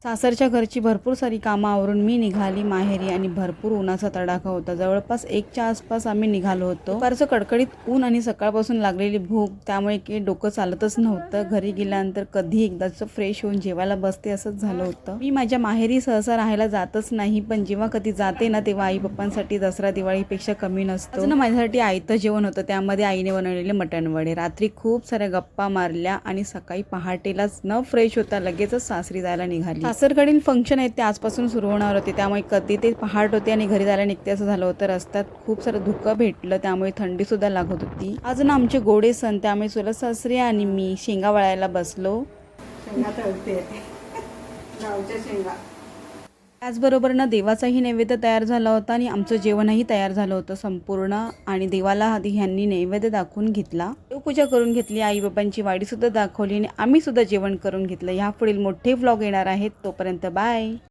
सासरच्या घरची भरपूर सारी कामं आवरून मी निघाली माहेरी आणि भरपूर उन्हाचा तडाखा होता। जवळपास 1च्या आसपास आम्ही निघालो होतो। दुपारचं कडकडीत ऊन आणि सकाळपासून लागलेली भूक त्यामुळे की डोकं चालतच नव्हतं। घरी गेल्यानंतर कधी एकदाच फ्रेश होऊन जेवायला बसते असंच झालं होतं। मी माझ्या माहेरी सहसा राहायला जातच नाही, पण जेव्हा कधी जाते ना तेव्हा आई पप्पांसाठी दसरा दिवाळीपेक्षा कमी नसतो। आज ना माझ्यासाठी आयतं जेवण होतं, त्यामध्ये आईने बनवलेले मटण वडे। रात्री खूप साऱ्या गप्पा मारल्या आणि सकाळी पहाटेलाच न फ्रेश होता लगेचच सासरी जायला निघाली। सासरकडील फंक्शन आहेत ते आजपासून सुरू होणार होते, त्यामुळे कधी ते पहाट होते आणि घरी जायला निघते असं झालं होतं। रस्त्यात खूप सारं धुकं भेटलं, त्यामुळे थंडी सुद्धा लागत होती। आज ना आमचे गोडे सण, त्यामुळे चुलत सासरे आणि मी शेंगा वळायला बसलो। शेंगा तळते गावच्या शेंगा। त्याचबरोबर ना देवाचाही नैवेद्य तयार झाला होता आणि आमचं जेवणही तयार झालं होतं संपूर्ण। आणि देवाला आधी ह्यांनी नैवेद्य दाखवून घेतला, देवपूजा करून घेतली, आई बाबांची वाडी सुद्धा दाखवली आणि आम्ही सुद्धा जेवण करून घेतलं। ह्या पुढील मोठे व्लॉग येणार आहेत, तोपर्यंत बाय।